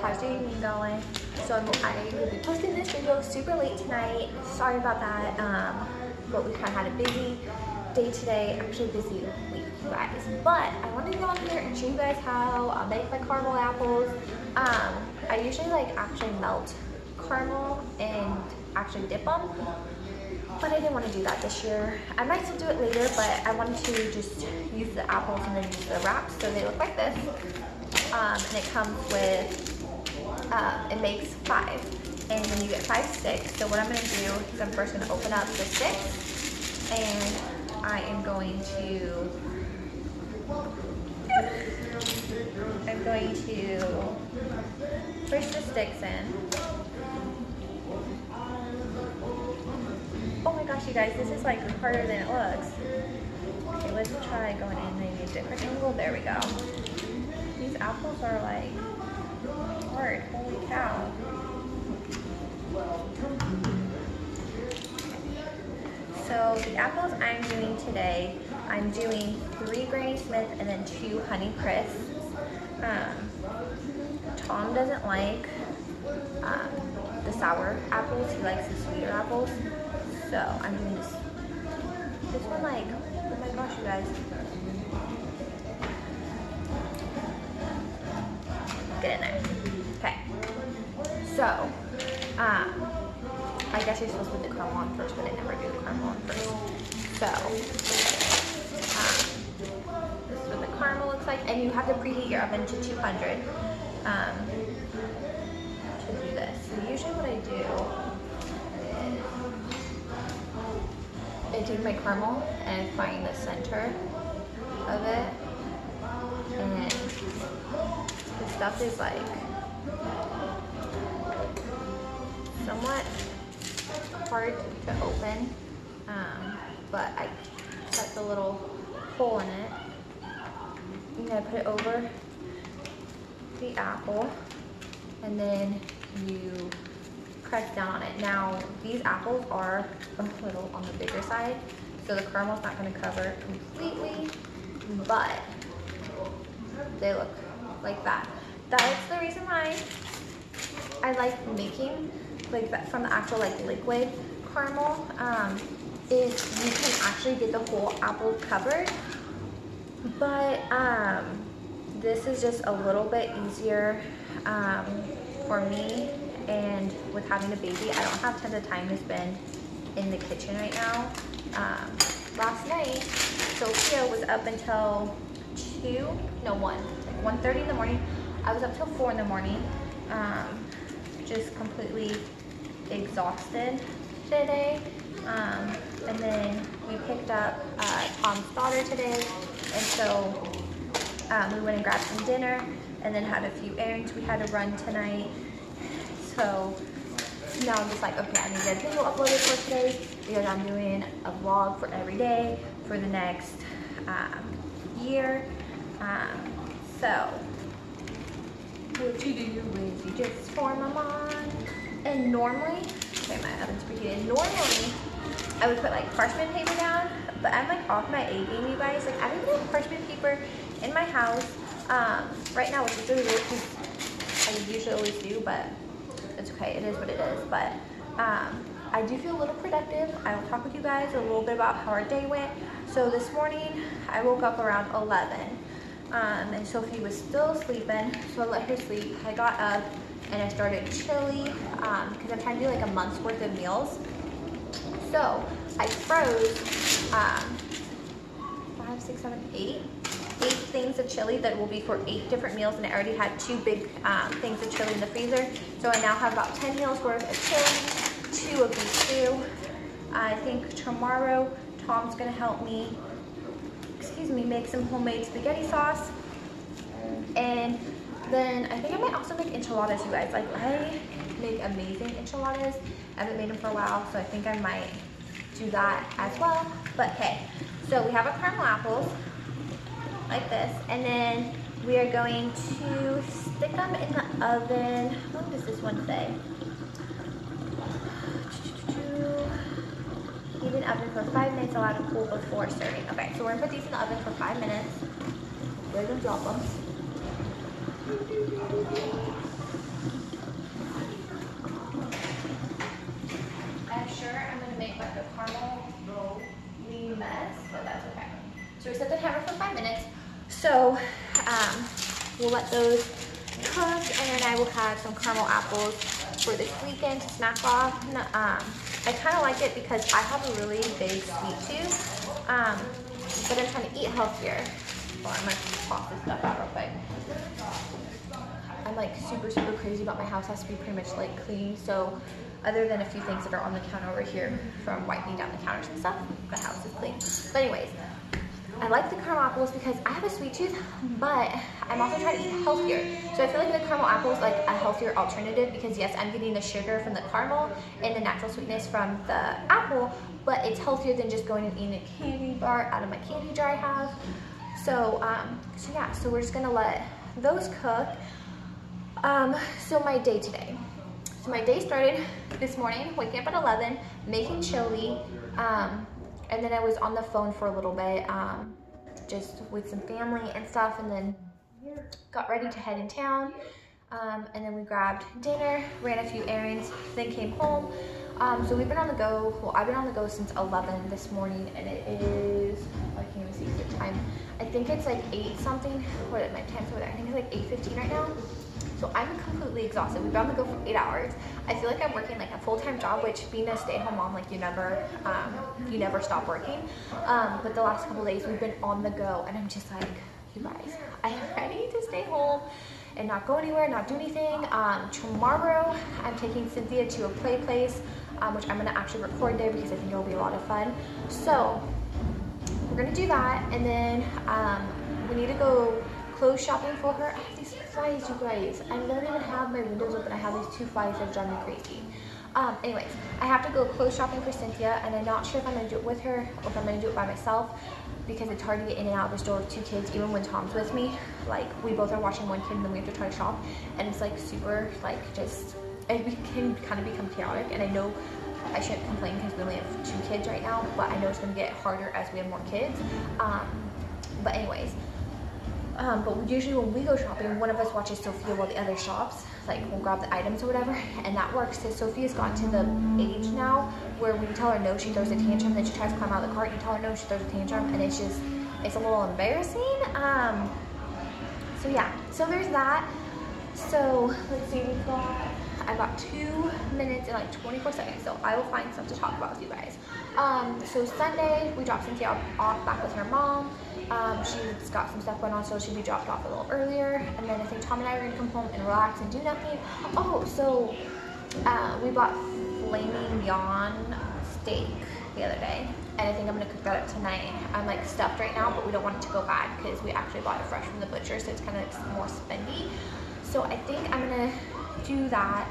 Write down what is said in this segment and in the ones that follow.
how's your evening going? So I will be posting this video super late tonight. Sorry about that, but we kind of had a busy day today, actually busy week, you guys. But I wanted to go on here and show you guys how I make my caramel apples. I usually like actually melt caramel and actually dip them, but I didn't want to do that this year. I might still do it later, but I wanted to just use the apples and then use the wraps, so they look like this. And it comes with, it makes 5, and then you get 5 sticks. So what I'm going to do is I'm first going to open up the sticks, and I am going to push the sticks in. Oh my gosh, you guys, this is like harder than it looks. Okay, let's try going in maybe a different angle. There we go. These apples are like hard, holy cow. So the apples I'm doing today, I'm doing 3 Granny Smith and then 2 Honey Crisps. Tom doesn't like the sour apples, he likes the sweeter apples. So I'm doing this one, like, oh my gosh, you guys. Get in there. Okay. So, I guess you're supposed to put the caramel on first, but I never do the caramel on first. So, this is what the caramel looks like. And you have to preheat your oven to 200 to do this. So usually what I do is I take my caramel and find the center of it. And the stuff is like somewhat hard to open, but I cut the little hole in it. You gotta put it over the apple, and then you press down on it. Now, these apples are a little on the bigger side, so the caramel's not gonna cover completely, but they look like that. That's the reason why I like making like that from the actual like liquid caramel, is you can actually get the whole apple covered, but this is just a little bit easier for me, and with having a baby, I don't have tons of time to spend in the kitchen right now. Last night, Sophia was up until 1:30 in the morning. I was up till 4 in the morning, just completely exhausted today. And then we picked up Tom's daughter today, and so we went and grabbed some dinner, and then had a few errands we had to run tonight. So now I'm just like, okay, I need to get a video uploaded for today, because I'm doing a vlog for every day for the next year. So what you do is you just form them on, and normally, okay, my oven's preheated. Normally, I would put like parchment paper down, but I'm like off my A game, you guys. Like, I don't even have parchment paper in my house right now, which is really weird because I usually always do, but it's okay. It is what it is. But I do feel a little productive. I will talk with you guys a little bit about how our day went. So this morning, I woke up around 11. And Sophie was still sleeping, so I let her sleep. I got up and I started chili, because I'm trying to do like a month's worth of meals. So I froze 5, 6, 7, 8 things of chili that will be for 8 different meals, and I already had 2 big things of chili in the freezer. So I now have about 10 meals worth of chili, 2 of beef stew. I think tomorrow Tom's gonna help me, make some homemade spaghetti sauce, and then I think I might also make enchiladas, you guys. Like, I make amazing enchiladas. I haven't made them for a while, so I think I might do that as well. But hey, so we have our caramel apples like this, and then we are going to stick them in the oven. What does this one say? Heat in oven for 5 minutes, allowed to cool before serving. Okay, so we're gonna put these in the oven for 5 minutes. We're gonna drop them. So we'll let those cook, and then I will have some caramel apples for this weekend to snack off. I kind of like it because I have a really big sweet tooth, but I'm trying to eat healthier. Well, I'm gonna pop this stuff out real quick. I'm like super crazy about my house. Has to be pretty much like clean. So other than a few things that are on the counter over here from wiping down the counters and stuff, the house is clean. But anyways, I like the caramel apples because I have a sweet tooth, but I'm also trying to eat healthier. So I feel like the caramel apple is like a healthier alternative because yes, I'm getting the sugar from the caramel and the natural sweetness from the apple, but it's healthier than just going and eating a candy bar out of my candy jar I have. So, yeah, so we're just gonna let those cook. So my day today. So my day started this morning, waking up at 11, making chili, and then I was on the phone for a little bit, just with some family and stuff, and then got ready to head in town, and then we grabbed dinner, ran a few errands, then came home. So we've been on the go, well, I've been on the go since 11 this morning, and it is, I can't even see the time. I think it's like 8 something, what is my time's over there? I think it's like 8:15 right now. So I'm completely exhausted. We've been on the go for 8 hours. I feel like I'm working like a full-time job, which being a stay-at-home mom, like you never stop working. But the last couple days we've been on the go, and I'm just like, you guys, I'm ready to stay home and not go anywhere, not do anything. Tomorrow I'm taking Cynthia to a play place, which I'm gonna actually record there because I think it'll be a lot of fun. So we're gonna do that, and then we need to go clothes shopping for her. I have these flies, you guys. I don't even have my windows open. I have these 2 flies that drive me crazy. Anyways, I have to go clothes shopping for Cynthia, and I'm not sure if I'm gonna do it with her or if I'm gonna do it by myself because it's hard to get in and out of the store with 2 kids, even when Tom's with me. Like, we both are watching one kid and then we have to try to shop, and it's like super, like, just, it can kind of become chaotic, and I know I shouldn't complain because we only have 2 kids right now, but I know it's gonna get harder as we have more kids. But anyways, but usually when we go shopping, one of us watches Sophia while the other shops, like we'll grab the items or whatever, and that works. So Sophia's gotten to the age now where when you tell her no, she throws a tantrum, then she tries to climb out of the cart, you tell her no, she throws a tantrum, and it's just, it's a little embarrassing. So yeah, so there's that. So let's see, I've got 2 minutes and like 24 seconds, so I will find stuff to talk about with you guys. So Sunday, we dropped Cynthia off back with her mom. She's got some stuff going on, so she'll be dropped off a little earlier. And then I think Tom and I are gonna come home and relax and do nothing. Oh, so we bought flaming yawn steak the other day, and I think I'm gonna cook that up tonight. I'm like stuffed right now, but we don't want it to go bad because we actually bought it fresh from the butcher, so it's kind of like more spendy. So I think I'm gonna do that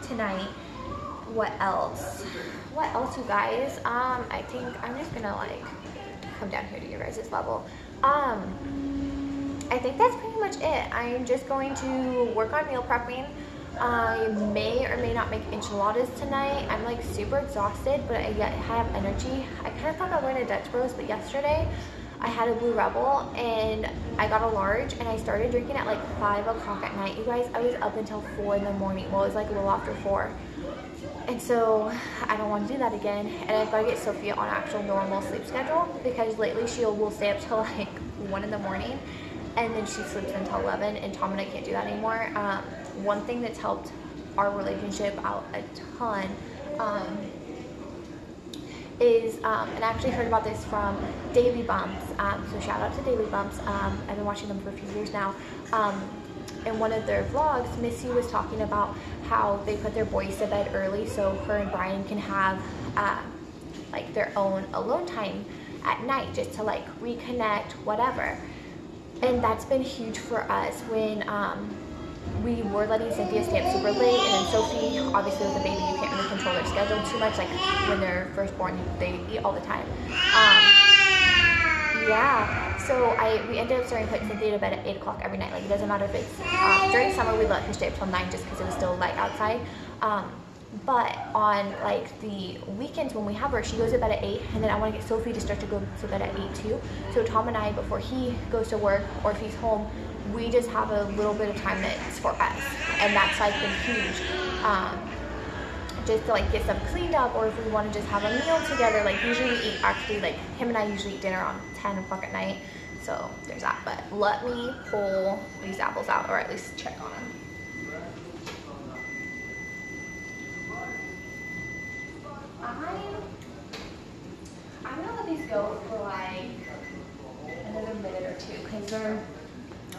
tonight. What else? What else, you guys? I think I'm just gonna like come down here to your guys' level. I think that's pretty much it. I'm just going to work on meal prepping. I may or may not make enchiladas tonight. I'm like super exhausted, but I yet have energy. I kind of thought about going to Dutch Bros, but yesterday I had a Blue Rebel and I got a large, and I started drinking at like 5 o'clock at night. You guys, I was up until 4 in the morning. Well, it was like a little after 4. And so I don't want to do that again. And I've got to get Sophia on an actual normal sleep schedule because lately she will stay up till like 1 in the morning, and then she sleeps until 11, and Tom and I can't do that anymore. One thing that's helped our relationship out a ton is, and I actually heard about this from Daily Bumps, so shout out to Daily Bumps. I've been watching them for a few years now. In one of their vlogs, Missy was talking about how they put their boys to bed early so her and Brian can have like their own alone time at night, just to like reconnect, whatever. And that's been huge for us when we were letting Cynthia stay up super late, and then Sophie, obviously with a baby, you can't really control their schedule too much. Like when they're first born, they eat all the time. Yeah, so we ended up starting putting Cynthia to bed at 8 o'clock every night. Like, it doesn't matter if it's during summer, we let her stay up till 9 just because it was still light outside. But on like the weekends when we have her, she goes to bed at 8, and then I want to get Sophie to start to go to bed at 8 too. So Tom and I, before he goes to work or if he's home, we just have a little bit of time that's for us, and that's like been huge. Just to like get stuff cleaned up, or if we want to just have a meal together. Like usually we eat, actually like him and I usually eat dinner on 10 o'clock at night. So there's that, but let me pull these apples out, or at least check on them. I'm gonna let these go for like another minute or two because they're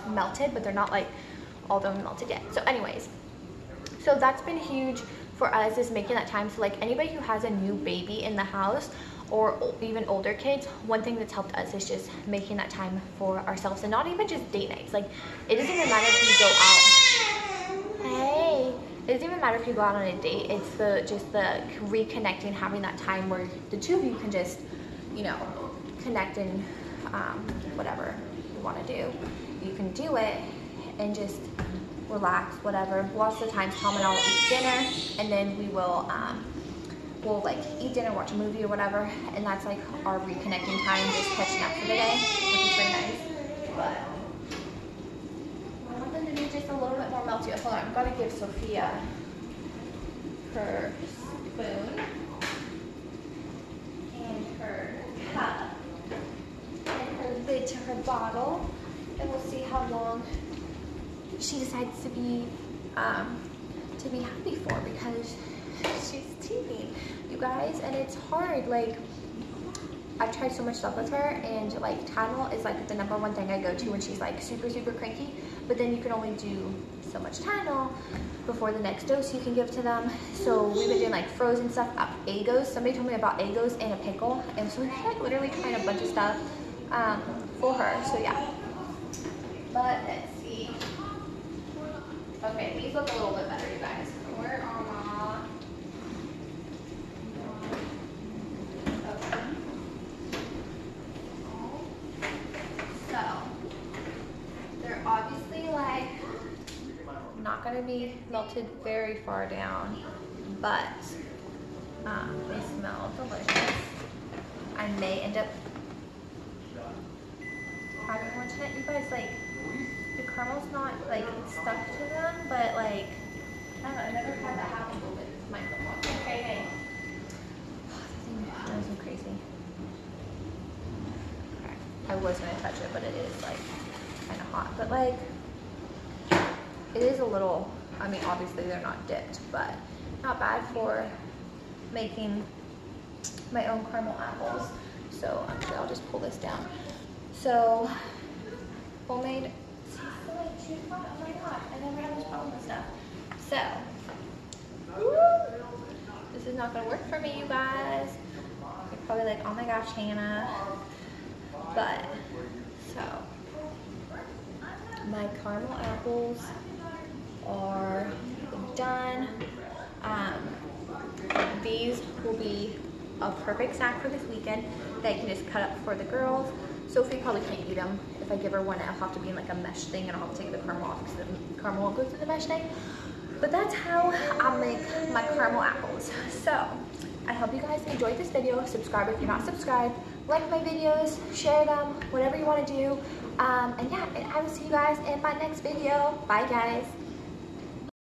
melted, but they're not like all the way melted yet. So anyways, so that's been huge for us, is making that time. So like anybody who has a new baby in the house or even older kids, one thing that's helped us is just making that time for ourselves, and not even just date nights. Like it doesn't even matter if you go out. Hey. It doesn't even matter if you go out on a date. It's just the reconnecting, having that time where the two of you can just, you know, connect and whatever you want to do. You can do it and just relax, whatever. Lots of the times Tom and I will eat dinner, and then we will we'll like eat dinner, watch a movie or whatever, and that's like our reconnecting time, just catching up for the day, which is pretty nice. But I want them to be just a little bit more melty. Hold on, I've got to give Sophia her spoon and her cup and her lid to her bottle, and we'll see how long she decides to be happy for, because she's teething, you guys, and it's hard. Like I've tried so much stuff with her, and like Tylenol is like the #1 thing I go to when she's like super cranky, but then you can only do so much Tylenol before the next dose you can give to them. So we've been doing like frozen stuff, Egos. Somebody told me about Egos and a pickle, and so we've like literally trying a bunch of stuff for her. So yeah, but let's see. Okay, these look a little bit better, you guys. Where are my... Okay. So, they're obviously like not going to be melted very far down, but they smell delicious. I may end up having one tonight, you guys. Like, the caramel's not like stuck to them, but like, I don't know, I never had that happen with my football. Okay, hey. That drives me crazy. Okay. I was gonna touch it, but it is like kind of hot. But like, it is a little, I mean, obviously they're not dipped, but not bad for making my own caramel apples. So actually I'll just pull this down. So, homemade, oh my god, I never had this problem with stuff. So, this is not gonna work for me, you guys. You're probably like, oh my gosh, Hannah. But, so, my caramel apples are done. These will be a perfect snack for this weekend that I can just cut up for the girls. Sophie probably can't eat them. If I give her one, it'll have to be in like a mesh thing, and I'll have to take the caramel off because the caramel won't go through the mesh thing. But that's how I'll make my caramel apples. So, I hope you guys enjoyed this video. Subscribe if you're not subscribed. Like my videos, share them, whatever you want to do. And yeah, and I will see you guys in my next video. Bye, guys.